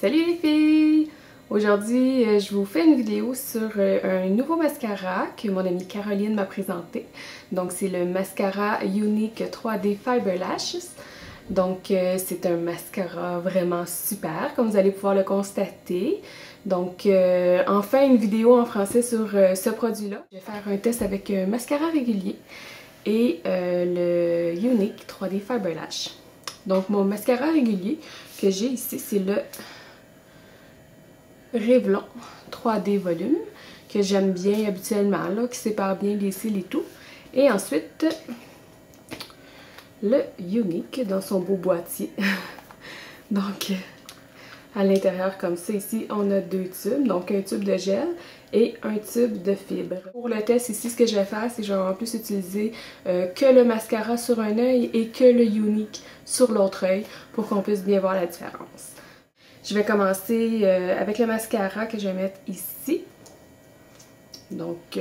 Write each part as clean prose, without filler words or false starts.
Salut les filles! Aujourd'hui, je vous fais une vidéo sur un nouveau mascara que mon amie Caroline m'a présenté. Donc, c'est le mascara Younique 3D Fiber Lashes. Donc, c'est un mascara vraiment super, comme vous allez pouvoir le constater. Donc, enfin, une vidéo en français sur ce produit-là. Je vais faire un test avec un mascara régulier et le Younique 3D Fiber Lash. Donc, mon mascara régulier que j'ai ici, c'est le Revlon 3D Volume, que j'aime bien habituellement, là, qui sépare bien les cils et tout. Et ensuite, le Younique dans son beau boîtier. Donc, à l'intérieur, comme ça, ici, on a deux tubes. Donc, un tube de gel et un tube de fibre. Pour le test ici, ce que je vais faire, c'est que je vais en plus utiliser que le mascara sur un œil et que le Younique sur l'autre œil pour qu'on puisse bien voir la différence. Je vais commencer avec le mascara que je vais mettre ici. Donc,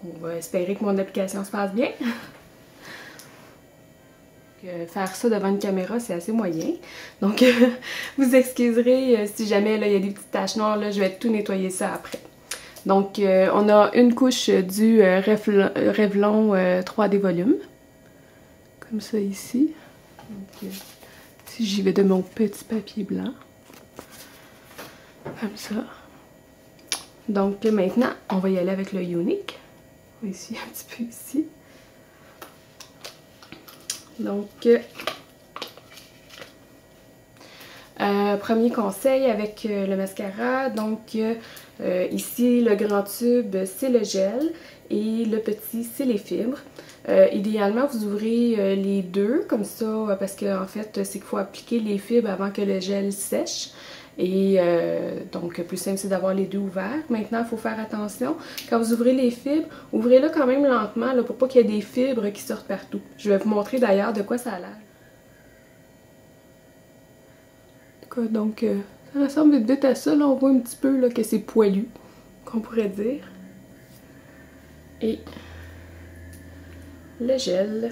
on va espérer que mon application se passe bien. Faire ça devant une caméra, c'est assez moyen. Donc, vous excuserez si jamais là, il y a des petites taches noires, là, je vais tout nettoyer ça après. Donc, on a une couche du Revlon 3D Volume. Comme ça ici. Donc, si j'y vais de mon petit papier blanc. Comme ça. Donc maintenant, on va y aller avec le Younique. Ici, un petit peu ici. Donc, premier conseil avec le mascara. Donc, ici, le grand tube, c'est le gel. Et le petit, c'est les fibres. Idéalement, vous ouvrez les deux, comme ça, parce qu'en fait, c'est qu'il faut appliquer les fibres avant que le gel sèche. Et donc, le plus simple, c'est d'avoir les deux ouverts. Maintenant, il faut faire attention. Quand vous ouvrez les fibres, ouvrez-le quand même lentement là, pour pas qu'il y ait des fibres qui sortent partout. Je vais vous montrer d'ailleurs de quoi ça a l'air. Donc, ça ressemble vite à ça. Là, on voit un petit peu là, que c'est poilu, qu'on pourrait dire. Et le gel.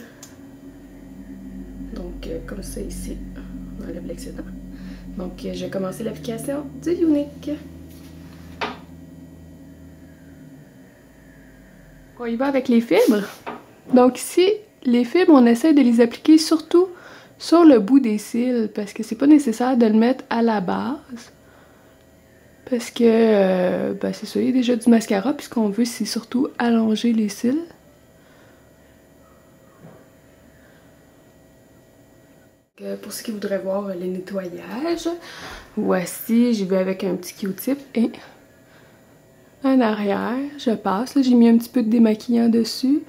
Donc, comme ça ici, on enlève l'excédent. Donc, je vais commencer l'application du Younique. On y va avec les fibres. Donc ici, les fibres, on essaie de les appliquer surtout sur le bout des cils parce que c'est pas nécessaire de le mettre à la base. Parce que, c'est ça, il y a déjà du mascara, puis ce qu'on veut, c'est surtout allonger les cils. Pour ceux qui voudraient voir le nettoyage, voici, j'y vais avec un petit Q-tip et en arrière, je passe. J'ai mis un petit peu de démaquillant dessus,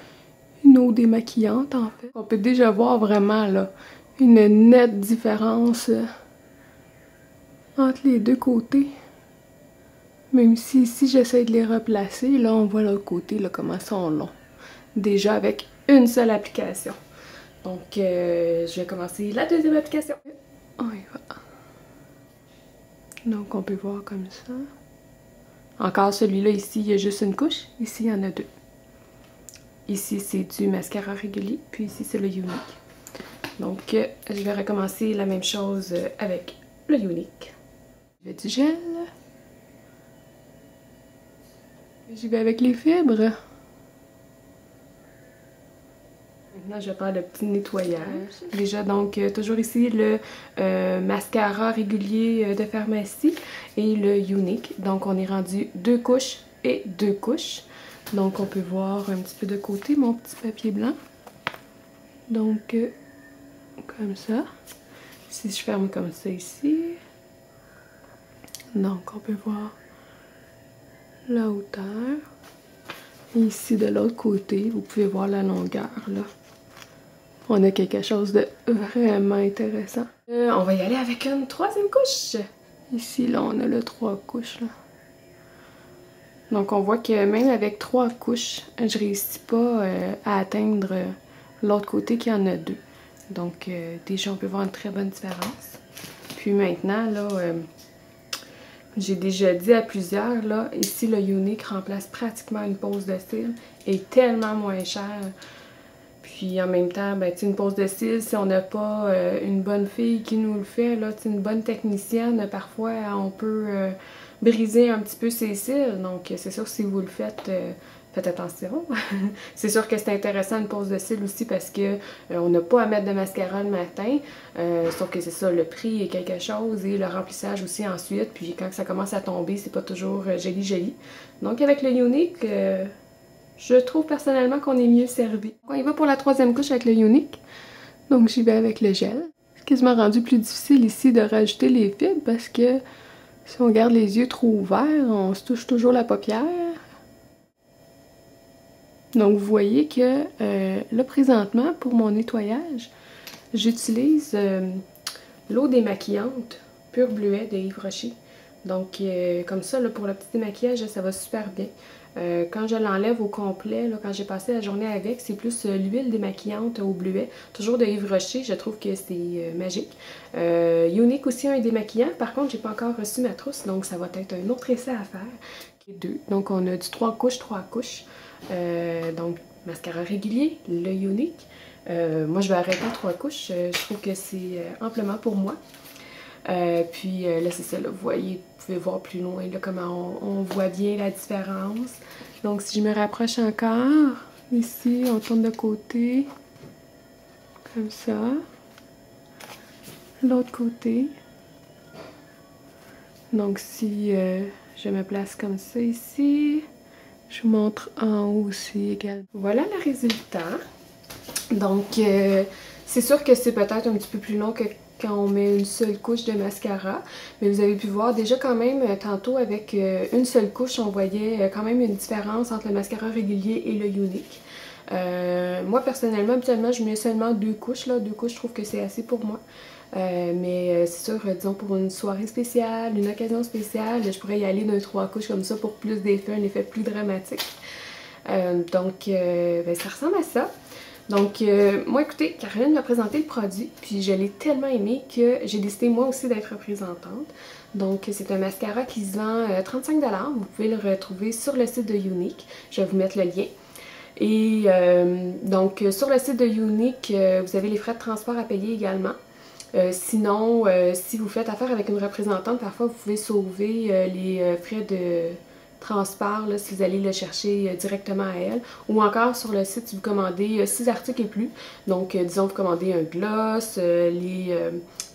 une eau démaquillante en fait. On peut déjà voir vraiment là une nette différence entre les deux côtés. Même si ici j'essaie de les replacer, là on voit l'autre côté là, comment ils sont longs. Déjà avec une seule application. Donc, je vais commencer la deuxième application. On y va. Donc, on peut voir comme ça. Encore celui-là, ici, il y a juste une couche. Ici, il y en a deux. Ici, c'est du mascara régulier. Puis ici, c'est le Younique. Donc, je vais recommencer la même chose avec le Younique. Je vais du gel. J'y vais avec les fibres. Maintenant, je vais faire le petit nettoyage. Déjà, donc, toujours ici, le mascara régulier de pharmacie et le Younique. Donc, on est rendu deux couches et deux couches. Donc, on peut voir un petit peu de côté mon petit papier blanc. Donc, comme ça. Si je ferme comme ça ici. Donc, on peut voir la hauteur. Et ici, de l'autre côté, vous pouvez voir la longueur, là. On a quelque chose de vraiment intéressant. On va y aller avec une troisième couche. Ici, là, on a le 3 couches. Là. Donc, on voit que même avec 3 couches, je réussis pas à atteindre l'autre côté qui en a 2. Donc, déjà, on peut voir une très bonne différence. Puis maintenant, là, j'ai déjà dit à plusieurs, là, ici, le Younique remplace pratiquement une pose de cils et est tellement moins cher. Puis Puis en même temps, ben, une pose de cils, si on n'a pas une bonne fille qui nous le fait, là, une bonne technicienne, parfois on peut briser un petit peu ses cils. Donc c'est sûr que si vous le faites, faites attention. C'est sûr que c'est intéressant une pose de cils aussi parce que on n'a pas à mettre de mascara le matin. Sauf que c'est ça, le prix est quelque chose et le remplissage aussi ensuite. Puis quand ça commence à tomber, c'est pas toujours joli. Donc avec le Younique, je trouve personnellement qu'on est mieux servi. On y va pour la troisième couche avec le Younique. Donc j'y vais avec le gel. C'est quasiment rendu plus difficile ici de rajouter les fibres parce que si on garde les yeux trop ouverts, on se touche toujours la paupière. Donc vous voyez que là présentement, pour mon nettoyage, j'utilise l'eau démaquillante Pur Bleuet de Yves Rocher. Donc comme ça, là, pour le petit démaquillage, ça va super bien. Quand je l'enlève au complet, là, quand j'ai passé la journée avec, c'est plus l'huile démaquillante au bleuet, toujours de Yves Rocher, je trouve que c'est magique. Younique aussi a un démaquillant, par contre j'ai pas encore reçu ma trousse, donc ça va être un autre essai à faire. Donc on a du 3 couches. Donc mascara régulier, le Younique. Moi je vais arrêter 3 couches, je trouve que c'est amplement pour moi. Puis là c'est ça, là, vous voyez, vous pouvez voir plus loin là, comment on voit bien la différence. Donc si je me rapproche encore, ici on tourne de côté, comme ça. L'autre côté. Donc si je me place comme ça ici, je vous montre en haut aussi également. Voilà le résultat. Donc c'est sûr que c'est peut-être un petit peu plus long que quand on met une seule couche de mascara, mais vous avez pu voir déjà quand même tantôt avec une seule couche, on voyait quand même une différence entre le mascara régulier et le Younique. Moi personnellement, habituellement je mets seulement 2 couches, là. 2 couches, je trouve que c'est assez pour moi. Mais c'est sûr, disons pour une soirée spéciale, une occasion spéciale, je pourrais y aller d'un 3 couches comme ça pour plus d'effet, un effet plus dramatique. Donc ben, ça ressemble à ça. Donc, moi, écoutez, Caroline m'a présenté le produit, puis je l'ai tellement aimé que j'ai décidé moi aussi d'être représentante. Donc, c'est un mascara qui se vend 35 $. Vous pouvez le retrouver sur le site de Younique. Je vais vous mettre le lien. Et donc, sur le site de Younique, vous avez les frais de transport à payer également. Sinon, si vous faites affaire avec une représentante, parfois vous pouvez sauver les frais de transport là, si vous allez le chercher directement à elle. Ou encore sur le site, si vous commandez 6 articles et plus. Donc, disons, vous commandez un gloss, les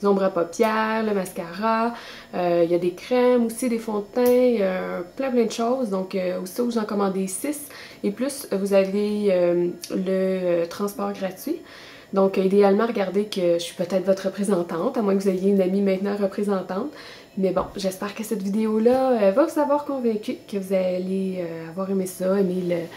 ombres à paupières, le mascara. Il y a des crèmes aussi, des fonds de teint, plein de choses. Donc, aussitôt vous en commandez 6 et plus, vous avez le transport gratuit. Donc, idéalement, regardez que je suis peut-être votre représentante, à moins que vous ayez une amie maintenant représentante. Mais bon, j'espère que cette vidéo-là va vous avoir convaincu, que vous allez avoir aimé ça, aimer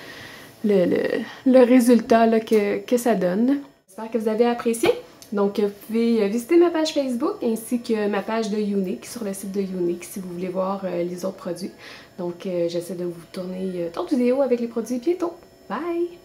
le résultat là, que ça donne. J'espère que vous avez apprécié. Donc, vous pouvez visiter ma page Facebook ainsi que ma page de Younique sur le site de Younique si vous voulez voir les autres produits. Donc, j'essaie de vous tourner d'autres vidéos avec les produits bientôt. Bye!